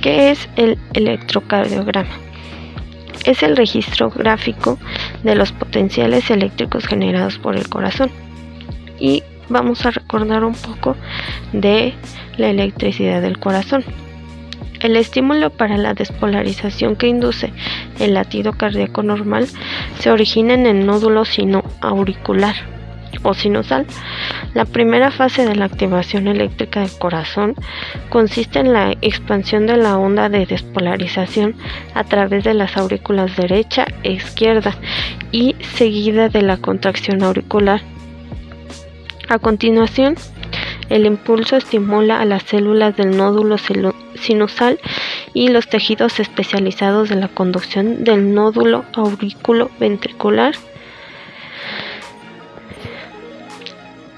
¿Qué es el electrocardiograma? Es el registro gráfico de los potenciales eléctricos generados por el corazón. Y vamos a recordar un poco de la electricidad del corazón. El estímulo para la despolarización que induce el latido cardíaco normal se origina en el nódulo sinoauricular o sinusal. La primera fase de la activación eléctrica del corazón consiste en la expansión de la onda de despolarización a través de las aurículas derecha e izquierda y seguida de la contracción auricular. A continuación, el impulso estimula a las células del nódulo sinusal y los tejidos especializados de la conducción del nódulo auriculoventricular.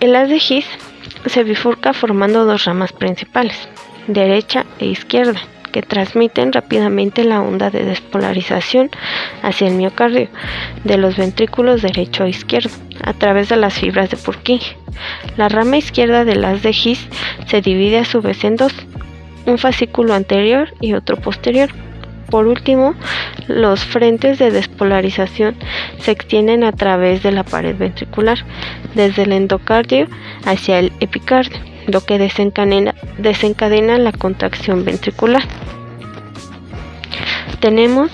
El haz de His se bifurca formando dos ramas principales, derecha e izquierda, que transmiten rápidamente la onda de despolarización hacia el miocardio de los ventrículos derecho e izquierdo a través de las fibras de Purkinje. La rama izquierda del haz de His se divide a su vez en dos, un fascículo anterior y otro posterior. Por último, los frentes de despolarización se extienden a través de la pared ventricular, desde el endocardio hacia el epicardio, lo que desencadena la contracción ventricular. Tenemos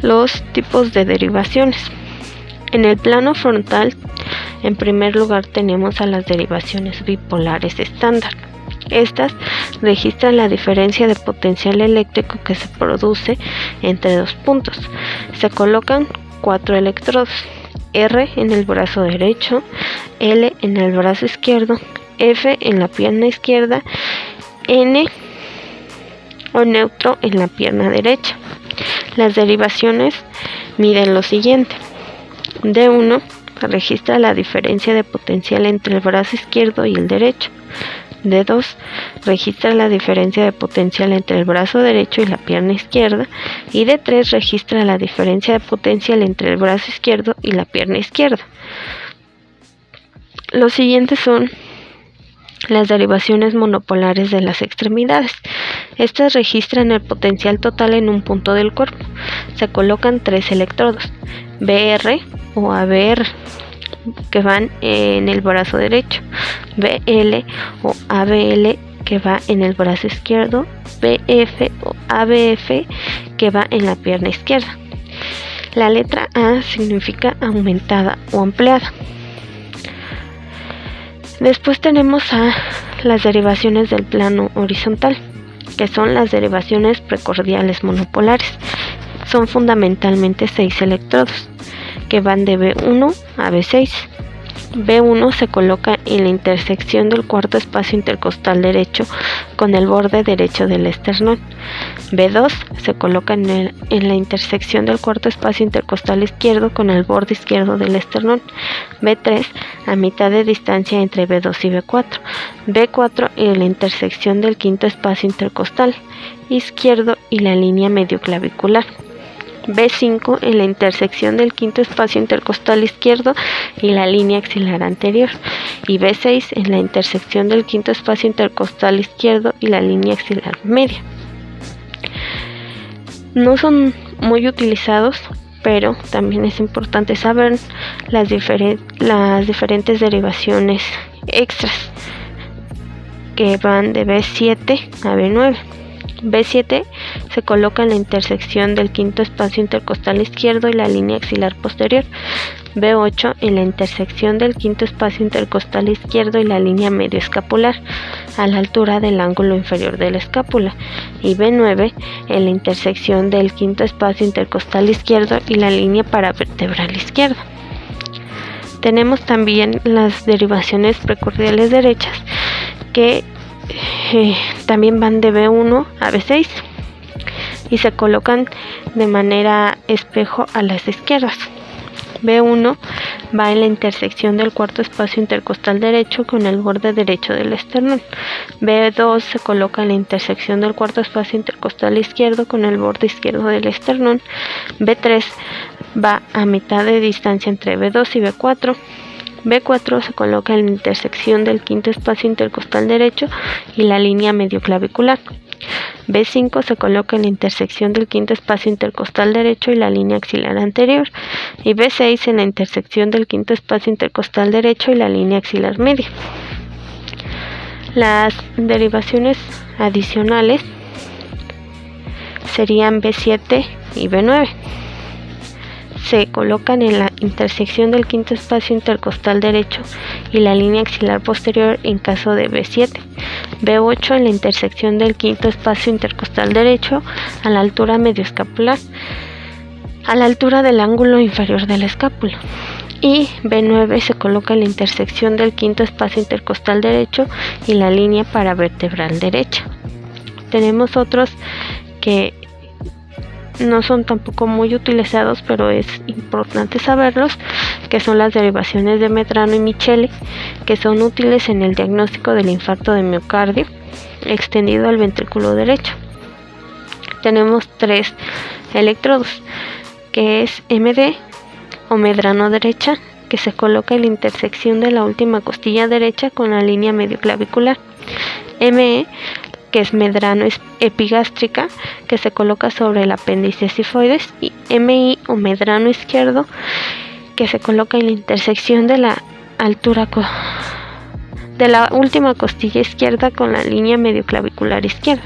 los tipos de derivaciones. En el plano frontal, en primer lugar, tenemos a las derivaciones bipolares estándar. Estas registran la diferencia de potencial eléctrico que se produce entre dos puntos. Se colocan 4 electrodos, R en el brazo derecho, L en el brazo izquierdo, F en la pierna izquierda, N o neutro en la pierna derecha. Las derivaciones miden lo siguiente. D1 registra la diferencia de potencial entre el brazo izquierdo y el derecho. D2 registra la diferencia de potencial entre el brazo derecho y la pierna izquierda, y D3 registra la diferencia de potencial entre el brazo izquierdo y la pierna izquierda. Los siguientes son las derivaciones monopolares de las extremidades. Estas registran el potencial total en un punto del cuerpo. Se colocan 3 electrodos, BR o ABR, que van en el brazo derecho, BL o ABL, que va en el brazo izquierdo, BF o ABF, que va en la pierna izquierda. La letra A significa aumentada o ampliada. Después tenemos a las derivaciones del plano horizontal, que son las derivaciones precordiales monopolares. Son fundamentalmente 6 electrodos, que van de B1 a B6. B1 se coloca en la intersección del cuarto espacio intercostal derecho con el borde derecho del esternón. B2 se coloca en la intersección del cuarto espacio intercostal izquierdo con el borde izquierdo del esternón. B3 a mitad de distancia entre B2 y B4. B4 en la intersección del quinto espacio intercostal izquierdo y la línea medioclavicular. B5 en la intersección del quinto espacio intercostal izquierdo y la línea axilar anterior, y B6 en la intersección del quinto espacio intercostal izquierdo y la línea axilar media. No son muy utilizados, pero también es importante saber las diferentes derivaciones extras que van de B7 a B9. B7 se coloca en la intersección del quinto espacio intercostal izquierdo y la línea axilar posterior. B8 en la intersección del quinto espacio intercostal izquierdo y la línea medioescapular, a la altura del ángulo inferior de la escápula. Y B9 en la intersección del quinto espacio intercostal izquierdo y la línea paravertebral izquierda. Tenemos también las derivaciones precordiales derechas, que también van de B1 a B6 y se colocan de manera espejo a las izquierdas. B1 va en la intersección del cuarto espacio intercostal derecho con el borde derecho del esternón. B2 se coloca en la intersección del cuarto espacio intercostal izquierdo con el borde izquierdo del esternón. B3 va a mitad de distancia entre B2 y B4. B4 se coloca en la intersección del quinto espacio intercostal derecho y la línea medioclavicular. B5 se coloca en la intersección del quinto espacio intercostal derecho y la línea axilar anterior, y B6 en la intersección del quinto espacio intercostal derecho y la línea axilar media. Las derivaciones adicionales serían B7 y B9. Se colocan en la intersección del quinto espacio intercostal derecho y la línea axilar posterior en caso de B7. B8 en la intersección del quinto espacio intercostal derecho a la altura medioescapular, a la altura del ángulo inferior del escápulo. Y B9 se coloca en la intersección del quinto espacio intercostal derecho y la línea paravertebral derecha. Tenemos otros que no son tampoco muy utilizados, pero es importante saberlos, que son las derivaciones de Medrano y Micheli, que son útiles en el diagnóstico del infarto de miocardio extendido al ventrículo derecho. Tenemos 3 electrodos, que es MD o Medrano derecha, que se coloca en la intersección de la última costilla derecha con la línea medioclavicular. ME, que es Medrano epigástrica, que se coloca sobre el apéndice sifoides, y MI o Medrano izquierdo, que se coloca en la intersección de la altura de la última costilla izquierda con la línea medioclavicular izquierda.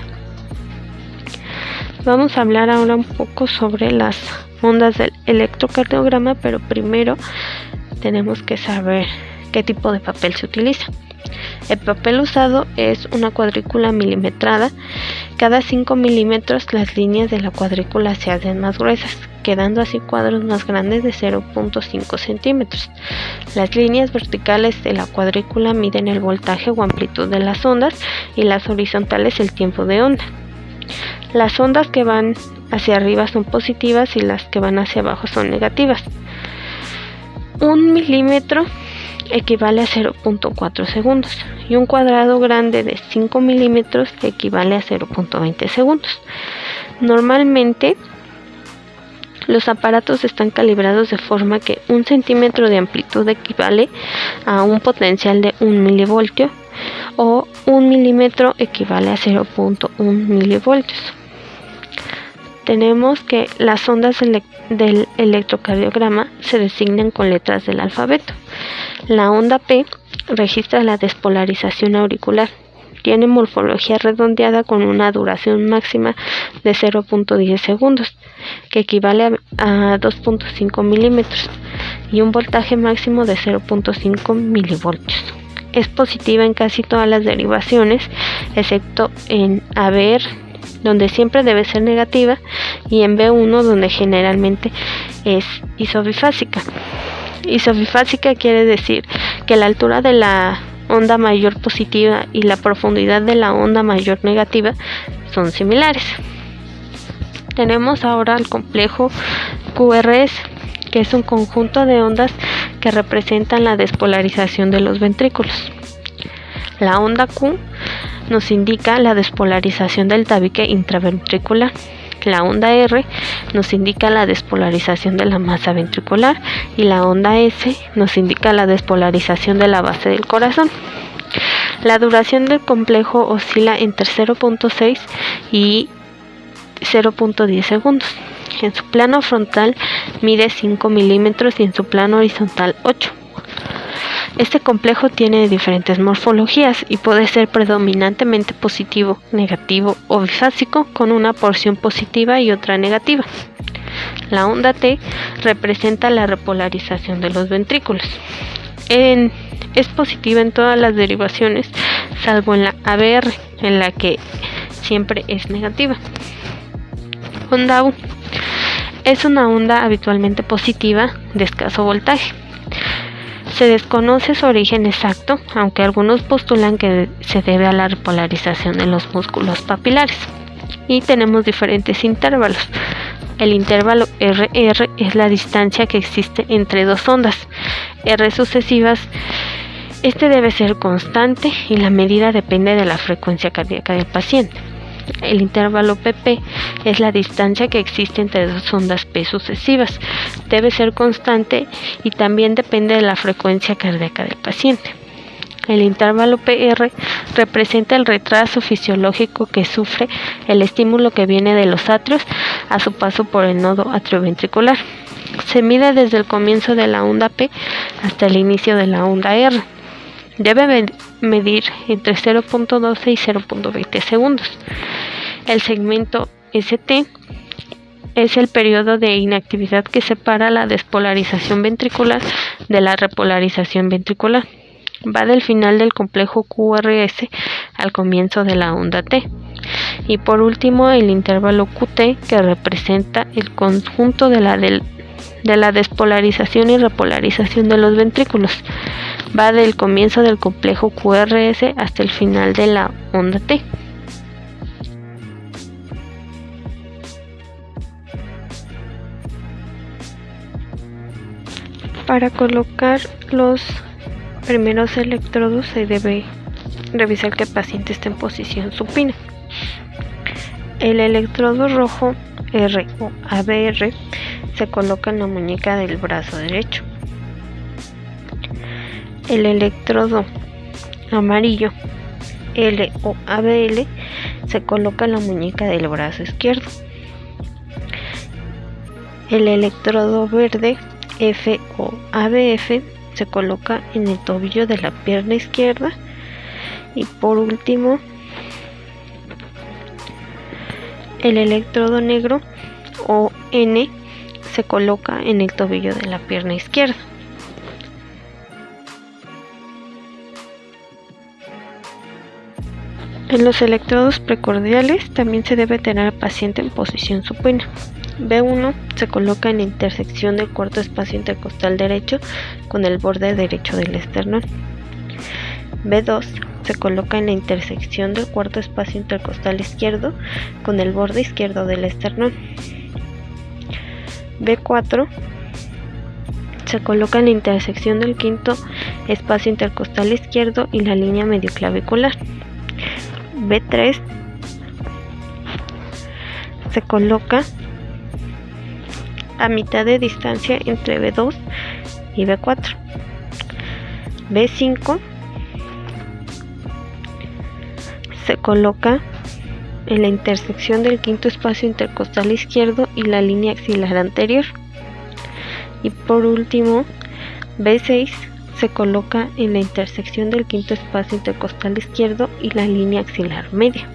Vamos a hablar ahora un poco sobre las ondas del electrocardiograma, pero primero tenemos que saber qué tipo de papel se utiliza. El papel usado es una cuadrícula milimetrada. Cada 5 milímetros las líneas de la cuadrícula se hacen más gruesas, quedando así cuadros más grandes de 0.5 centímetros. Las líneas verticales de la cuadrícula miden el voltaje o amplitud de las ondas y las horizontales el tiempo de onda. Las ondas que van hacia arriba son positivas y las que van hacia abajo son negativas. 1 milímetro equivale a 0.4 segundos y un cuadrado grande de 5 milímetros equivale a 0.20 segundos. Normalmente los aparatos están calibrados de forma que 1 centímetro de amplitud equivale a un potencial de 1 milivoltio o 1 milímetro equivale a 0.1 milivoltios. Tenemos que las ondas del electrocardiograma se designan con letras del alfabeto. La onda P registra la despolarización auricular. Tiene morfología redondeada con una duración máxima de 0.10 segundos, que equivale a 2.5 milímetros, y un voltaje máximo de 0.5 milivoltios. Es positiva en casi todas las derivaciones, excepto en ABR, donde siempre debe ser negativa, y en B1, donde generalmente es isobifásica. Isobifásica quiere decir que la altura de la onda mayor positiva y la profundidad de la onda mayor negativa son similares. Tenemos ahora el complejo QRS, que es un conjunto de ondas que representan la despolarización de los ventrículos. La onda Q nos indica la despolarización del tabique intraventricular. La onda R nos indica la despolarización de la masa ventricular y la onda S nos indica la despolarización de la base del corazón. La duración del complejo oscila entre 0.6 y 0.10 segundos. En su plano frontal mide 5 milímetros y en su plano horizontal 8. Este complejo tiene diferentes morfologías y puede ser predominantemente positivo, negativo o bifásico, con una porción positiva y otra negativa. La onda T representa la repolarización de los ventrículos. Es positiva en todas las derivaciones, salvo en la ABR, en la que siempre es negativa. Onda U es una onda habitualmente positiva de escaso voltaje. Se desconoce su origen exacto, aunque algunos postulan que se debe a la repolarización de los músculos papilares. Y tenemos diferentes intervalos. El intervalo RR es la distancia que existe entre dos ondas R sucesivas. Este debe ser constante y la medida depende de la frecuencia cardíaca del paciente. El intervalo PP es la distancia que existe entre dos ondas P sucesivas. Debe ser constante y también depende de la frecuencia cardíaca del paciente. El intervalo PR representa el retraso fisiológico que sufre el estímulo que viene de los atrios a su paso por el nodo atrioventricular. Se mide desde el comienzo de la onda P hasta el inicio de la onda R. Debe medir entre 0.12 y 0.20 segundos. El segmento ST es el periodo de inactividad que separa la despolarización ventricular de la repolarización ventricular. Va del final del complejo QRS al comienzo de la onda T. Y por último, el intervalo QT, que representa el conjunto de la despolarización y repolarización de los ventrículos. Va del comienzo del complejo QRS hasta el final de la onda T. Para colocar los primeros electrodos se debe revisar que el paciente esté en posición supina. El electrodo rojo R o ABR se coloca en la muñeca del brazo derecho. El electrodo amarillo L o ABL se coloca en la muñeca del brazo izquierdo. El electrodo verde F o ABF se coloca en el tobillo de la pierna izquierda. Y por último, el electrodo negro o N se coloca en el tobillo de la pierna izquierda. En los electrodos precordiales también se debe tener al paciente en posición supina. B1 se coloca en la intersección del cuarto espacio intercostal derecho con el borde derecho del esternón. B2 se coloca en la intersección del cuarto espacio intercostal izquierdo con el borde izquierdo del esternón. B4 se coloca en la intersección del quinto espacio intercostal izquierdo y la línea medioclavicular. B3 se coloca a mitad de distancia entre B2 y B4. B5 se coloca en la intersección del quinto espacio intercostal izquierdo y la línea axilar anterior. Y por último, B6 se coloca en la intersección del quinto espacio intercostal izquierdo y la línea axilar media.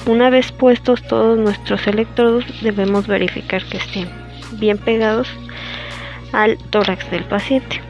Una vez puestos todos nuestros electrodos, debemos verificar que estén bien pegados al tórax del paciente.